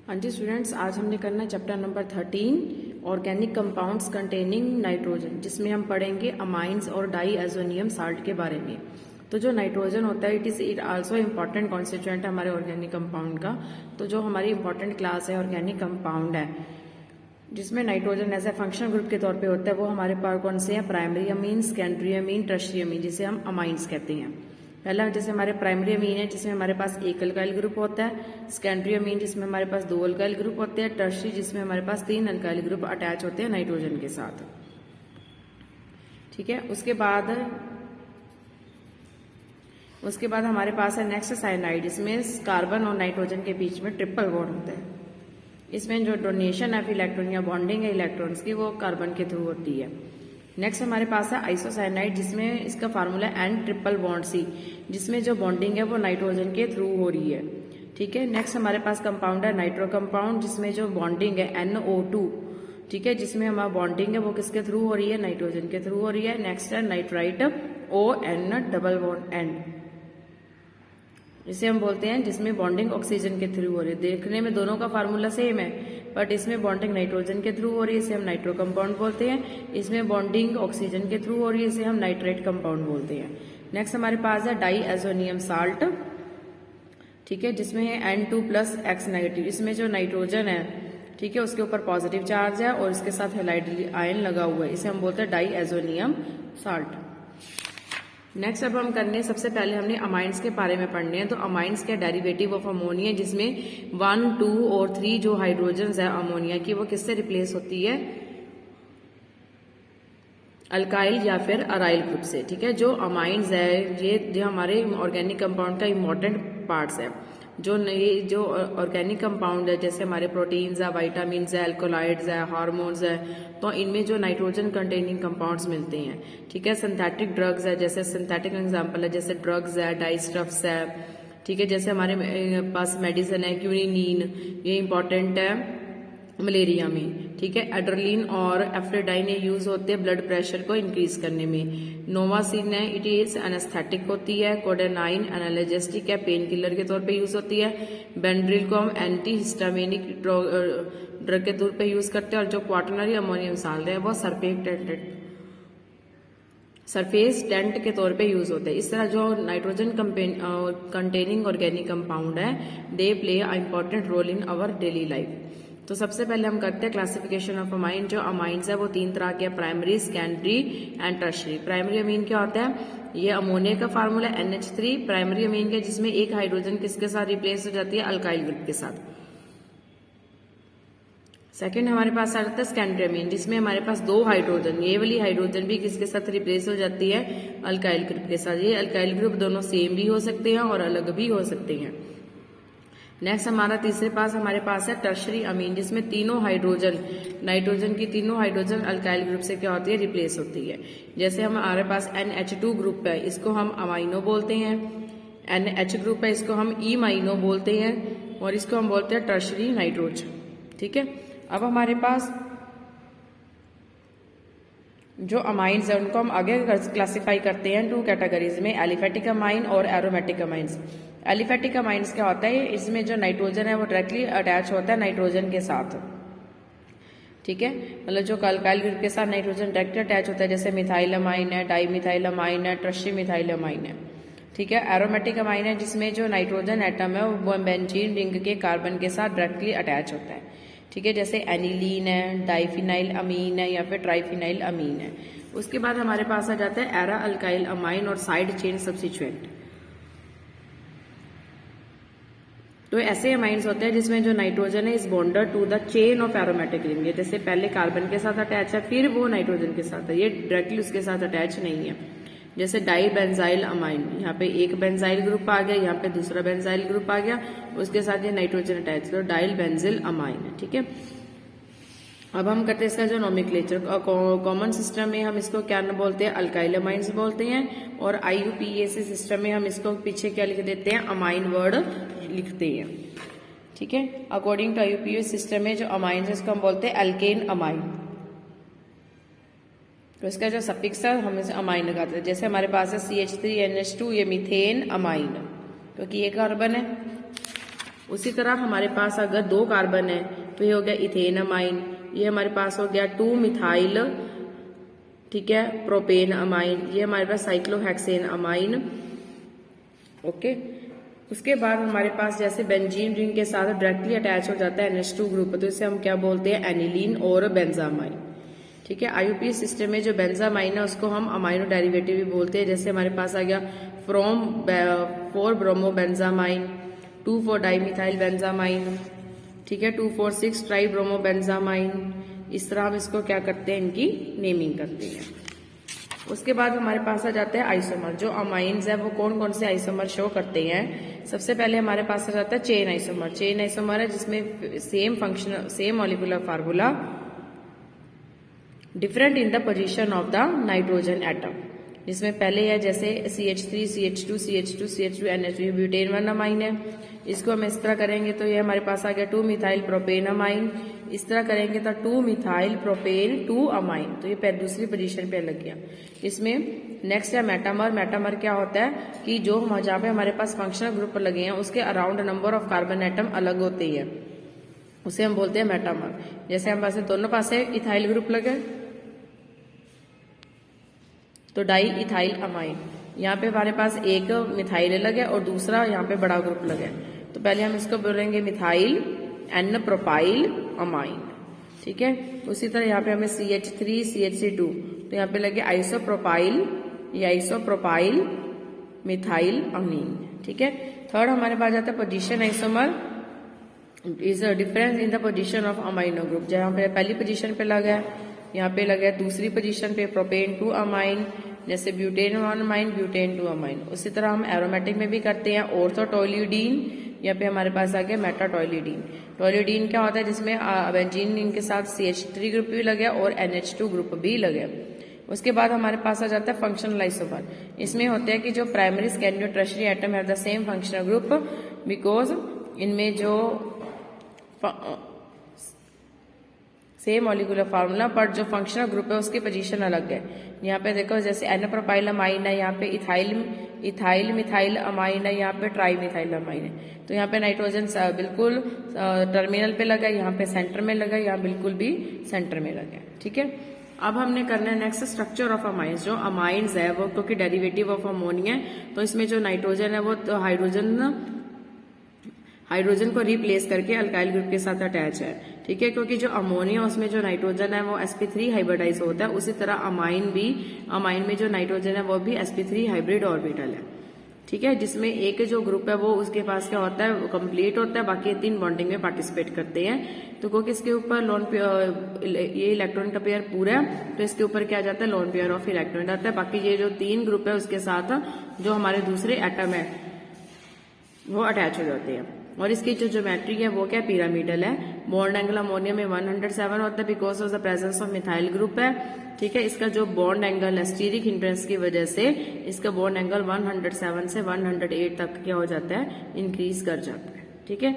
हाँ जी स्टूडेंट्स, आज हमने करना है chapter number 13 organic compounds containing nitrogen, जिसमें हम पढ़ेंगे अमाइंस और डाईएज़ोनियम साल्ट के बारे में। तो जो नाइट्रोजन होता है इट आल्सो इम्पॉर्टेंट कॉन्स्टिट्यूएंट है हमारे ऑर्गेनिक कंपाउंड का। तो जो हमारी इंपॉर्टेंट क्लास है ऑर्गेनिक कंपाउंड है जिसमें nitrogen as a functional group के तौर पे होता है, वो हमारे पास कौन से हैं? Primary amine, secondary amine, tertiary amine, जिसे हम अमाइंस कहते हैं। पहला जैसे हमारे प्राइमरी अमीन है जिसमें हमारे पास एक अल्काइल ग्रुप होता है, सेकेंडरी अमीन जिसमें हमारे पास दो अल्काइल ग्रुप होते हैं, टर्शियरी जिसमें हमारे पास तीन अल्काइल ग्रुप अटैच होते हैं नाइट्रोजन के साथ। ठीक है, उसके बाद हमारे पास है नेक्स्ट साइनाइड, जिसमें कार्बन और नाइट्रोजन के बीच में ट्रिपल बॉन्ड होता है। इसमें जो डोनेशन है इलेक्ट्रॉन या बॉन्डिंग है इलेक्ट्रॉन्स की, वो कार्बन के थ्रू होती है। नेक्स्ट हमारे पास है आइसोसाइनाइड, जिसमें इसका formula N triple bond C, जिसमें जो बॉन्डिंग है वो नाइट्रोजन के थ्रू हो रही है। ठीक है, नेक्स्ट हमारे पास कंपाउंड है नाइट्रो कंपाउंड, जिसमें जो बॉन्डिंग है NO2, ठीक है, जिसमें हमारा बॉन्डिंग है वो किसके थ्रू हो रही है? नाइट्रोजन के थ्रू हो रही है। नेक्स्ट है nitrite ON double bond N, जिसे हम बोलते हैं जिसमें बॉन्डिंग ऑक्सीजन के थ्रू हो रही है। देखने में दोनों का फार्मूला सेम है, बट इसमें बॉन्डिंग नाइट्रोजन के थ्रू हो रही है, इसे हम नाइट्रो कंपाउंड बोलते हैं। इसमें बॉन्डिंग ऑक्सीजन के थ्रू हो रही है, इसे हम नाइट्रेट कंपाउंड बोलते हैं। नेक्स्ट हमारे पास है डाईएज़ोनियम साल्ट, ठीक है, जिसमें है N2+X नेगेटिव। इसमें जो नाइट्रोजन है, ठीक है, उसके ऊपर पॉजिटिव चार्ज है और इसके साथ हैलाइड आयन लगा हुआ है, इसे हम बोलते हैं डाईएज़ोनियम साल्ट। नेक्स्ट अब हम करने, सबसे पहले हमने अमाइंस के बारे में पढ़ने हैं। तो अमाइंस के डेरिवेटिव ऑफ अमोनिया, जिसमें 1, 2 और 3 जो हाइड्रोजन है अमोनिया की, वो किससे रिप्लेस होती है? अल्काइल या फिर अराइल ग्रुप से। ठीक है, जो अमाइंस है ये जो हमारे ऑर्गेनिक कंपाउंड का इम्पोर्टेंट पार्ट्स है। ये जो ऑर्गेनिक कंपाउंड है, जैसे हमारे प्रोटीन्स है, वाइटामिन है, अल्कोलाइड्स है, हार्मोन्स है, तो इनमें जो नाइट्रोजन कंटेनिंग कंपाउंड्स मिलते हैं। ठीक है, सिंथेटिक ड्रग्स है, जैसे सिंथेटिक एग्जांपल है जैसे ड्रग्स है, डाइस्टफ्स है। ठीक है, जैसे हमारे पास मेडिसिन है क्यूनिनीन, ये इंपॉर्टेंट है मलेरिया में। ठीक है, एड्रेलिन और एफ्रेडाइन ये यूज होते हैं ब्लड प्रेशर को इंक्रीज करने में। नोवासिन है, इट इज एनेस्थेटिक होती है। कोडेनाइन एनाल्जेसिक है, पेन किलर के तौर पे यूज होती है। बेंड्रिल को हम एंटी हिस्टामिनिक ड्रग के तौर पे यूज करते हैं। और जो क्वाटरनरी अमोनियम साल्ट है वो सरफेस टेंट के तौर पे यूज होते हैं। इस तरह जो नाइट्रोजन कंटेनिंग ऑर्गेनिक कंपाउंड है, they play a important role in our daily life. तो सबसे पहले हम करते हैं क्लासिफिकेशन ऑफ अमाइन। जो अमाइंस है वो तीन तरह के, primary, secondary and tertiary. Primary amine क्या होता है? ये अमोनिया का फार्मूला NH3 प्राइमरी अमीन के, जिसमें एक हाइड्रोजन किसके साथ रिप्लेस हो जाती है? अल्काइल ग्रुप के साथ। सेकेंड हमारे पास आ जाता है सेकेंडरी अमीन, जिसमें हमारे पास दो हाइड्रोजन, ये वाली हाइड्रोजन भी किसके साथ रिप्लेस हो जाती है? अल्काइल ग्रुप के साथ। ये अल्काइल ग्रुप दोनों सेम भी हो सकते हैं और अलग भी हो सकते हैं। नेक्स्ट हमारा तीसरे पास हमारे पास है टर्शरी अमीन, जिसमें तीनों हाइड्रोजन, नाइट्रोजन की तीनों हाइड्रोजन अल्काइल ग्रुप से क्या होती है? रिप्लेस होती है। जैसे हमारे पास NH2 ग्रुप है, इसको हम अमाइनो बोलते हैं। NH ग्रुप है, इसको हम ई माइनो बोलते हैं, और इसको हम बोलते हैं टर्शरी नाइट्रोजन। ठीक है, अब हमारे पास जो अमाइंस है उनको हम आगे क्लासिफाई करते हैं टू कैटेगरीज में, एलिफेटिक अमाइन और एरोमेटिक अमाइंस। एलिफेटिक अमाइंस क्या होता है? इसमें जो नाइट्रोजन है वो डायरेक्टली अटैच होता है नाइट्रोजन के साथ। ठीक है, मतलब जो अल्काइल ग्रुप के साथ नाइट्रोजन डायरेक्टली अटैच होता है, जैसे मिथाइल अमाइन है, डाई मिथाइल अमाइन है, ट्रशी मिथाइल अमाइन है। ठीक है, एरोमेटिक अमाइन है, जिसमें जो नाइट्रोजन एटम है वो बेंजीन रिंग के कार्बन के साथ डायरेक्टली अटैच होता है। ठीक है, जैसे एनिलीन है, डाइफिनाइल अमीन है, या फिर ट्राइफिनाइल अमीन है। उसके बाद हमारे पास आ जाता है एरा अल्काइल अमाइन और साइड चेन सब्स्टिट्यूएंट। तो ऐसे अमाइंस होते हैं जिसमें जो नाइट्रोजन है is bonded to the chain of aromatic ring, जैसे पहले कार्बन के साथ अटैच है फिर वो नाइट्रोजन के साथ है, ये डायरेक्टली उसके साथ अटैच नहीं है। जैसे डाई बेंजाइल अमाइन, यहाँ पे एक बेंजाइल ग्रुप आ गया, यहाँ पे दूसरा बेंजाइल ग्रुप आ गया, उसके साथ ये नाइट्रोजन अटैच, तो डाइल बेंजिल अमाइन है। ठीक है, अब हम करते हैं इसका जो नोमेक्लेचर। कॉमन सिस्टम में हम इसको क्या बोलते हैं? अल्काइल अमाइंस बोलते हैं, और IUPAC सिस्टम में हम इसको पीछे क्या लिख देते हैं? अमाइन वर्ड लिखते हैं। ठीक है, अकॉर्डिंग टू IUPAC सिस्टम में जो अमाइंस है इसको हम बोलते हैं एल्केन अमाइन। तो इसका जो सफिक्स है हम इसे अमाइन लगाते हैं। जैसे हमारे पास है CH3NH2, ये मीथेन अमाइन, क्योंकि ये कार्बन है। उसी तरह हमारे पास अगर 2 कार्बन है तो ये हो गया इथेन अमाइन, ये हमारे पास हो गया 2 मिथाइल, ठीक है, प्रोपेन अमाइन, ये हमारे पास साइक्लोहेक्सेन अमाइन। ओके, उसके बाद हमारे पास जैसे बेंजीन रिंग के साथ डायरेक्टली अटैच हो जाता है NH2 ग्रुप, तो इसे हम क्या बोलते हैं, एनिलीन और बेंजामाइन। ठीक है, IUPAC सिस्टम में जो बेंजामाइन है उसको हम अमाइनो डेरिवेटिव भी बोलते हैं। जैसे हमारे पास आ गया फ्रॉम 4 ब्रोमो बेंजामाइन, 2,4 डाइमिथाइल बेंजामाइन, ठीक है, 2,4,6 ट्राई ब्रोमो बेंजामाइन। इस तरह हम इसको क्या करते हैं, इनकी नेमिंग करते हैं। उसके बाद हमारे पास आ जाते हैं आइसोमर। जो अमाइंस है वो कौन कौन से आइसोमर शो करते हैं। सबसे पहले हमारे पास आ जाता है चेन आइसोमर। चेन आइसोमर है जिसमें same functional, same molecular formula, different in the position of the nitrogen atom, जिसमें पहले है जैसे CH3 CH2 CH2 CH2 NH2, butane 1 amine है। इसको हम इस तरह करेंगे तो ये हमारे पास आ गया 2 मिथाइल प्रोपेन अमाइन। इस तरह करेंगे तो 2 मिथाइल प्रोपेन 2 अमाइन, तो ये दूसरी पोजीशन पे लग गया। इसमें नेक्स्ट है मेटामर। मेटामर क्या होता है कि जो जहाँ पे हमारे पास फंक्शनल ग्रुप लगे हैं उसके around number of carbon atom अलग होते हैं, उसे हम बोलते हैं मेटामर। जैसे हम पास दोनों पास इथाइल ग्रुप लगे तो डाई इथाइल अमाइन, यहाँ पे हमारे पास एक मिथाइल अलग है और दूसरा यहाँ पे बड़ा ग्रुप लगा है। तो पहले हम इसको बोलेंगे मिथाइल N प्रोपाइल अमाइन, ठीक है। उसी तरह यहाँ पे हमें CH3 CH2, तो यहाँ पे लगे आइसोप्रोपाइल, ये आइसोप्रोपाइल मिथाइल अमीन, ठीक है। थर्ड हमारे पास जाता है position isomer, is a difference in the position of amino group. जहाँ पे पहली पोजीशन पे लगा है, यहाँ पे लगा है दूसरी पोजीशन पे प्रोपेन 2 अमाइन, जैसे ब्यूटेन 1 अमाइन, ब्यूटेन 2 अमाइन। उसी तरह हम एरोमेटिक में भी करते हैं। ऑर्थोटोल्यूडीन, यहाँ पे हमारे पास आ गया मेटाटोल्यूडीन। टोल्यूडीन क्या होता है, जिसमें बेंजीन इनके साथ CH3 ग्रुप भी लगे और NH2 ग्रुप भी लगे। उसके बाद हमारे पास आ जाता है फंक्शनल आइसोमर। इसमें होते हैं कि जो primary secondary tertiary atom have the same functional group, because इनमें जो सेम मॉलिक्यूलर फार्मूला पर जो फंक्शनल ग्रुप है उसकी पोजीशन अलग है। यहाँ पे देखो जैसे N प्रोपाइल अमाइन है, यहाँ पे इथाइल मिथाइल अमाइन है, यहाँ पे ट्राई मिथाइल अमाइन है। तो यहाँ पे नाइट्रोजन बिल्कुल टर्मिनल पे लगा, यहाँ पे सेंटर में लगा, यहाँ बिल्कुल भी सेंटर में लगा, ठीक है। अब हमने करना है नेक्स्ट स्ट्रक्चर ऑफ अमाइंस। जो अमाइंस है वो क्योंकि डेरिवेटिव ऑफ अमोनिया है, तो इसमें जो नाइट्रोजन है वो तो हाइड्रोजन को रिप्लेस करके अल्काइल ग्रुप के साथ अटैच है, ठीक है। क्योंकि जो अमोनिया उसमें जो नाइट्रोजन है वो sp3 हाइब्रिडाइज होता है, उसी तरह अमाइन में जो नाइट्रोजन है वो भी sp3 हाइब्रिड ऑर्बिटल है, ठीक है। जिसमें एक जो ग्रुप है वो उसके पास क्या होता है, वो कंप्लीट होता है, बाकी 3 बॉन्डिंग में पार्टिसिपेट करते हैं। तो क्योंकि इसके ऊपर ये इलेक्ट्रॉन का पेयर पूरा है, तो इसके ऊपर क्या जाता है, लोन पेयर ऑफ इलेक्ट्रॉन आता है। बाकी ये जो 3 ग्रुप है उसके साथ जो हमारे दूसरे एटम है वो अटैच हो जाते हैं। और इसकी जो ज्योमेट्री है वो क्या पिरामिडल है। बॉन्ड एंगल अमोनिया में 107 होता है because of the presence of methyl group है, ठीक है। इसका जो बॉन्ड एंगल है स्टीरिक हिंड्रेंस की वजह से इसका बॉन्ड एंगल 107 से 108 तक क्या हो जाता है, इंक्रीज कर जाता है, ठीक है।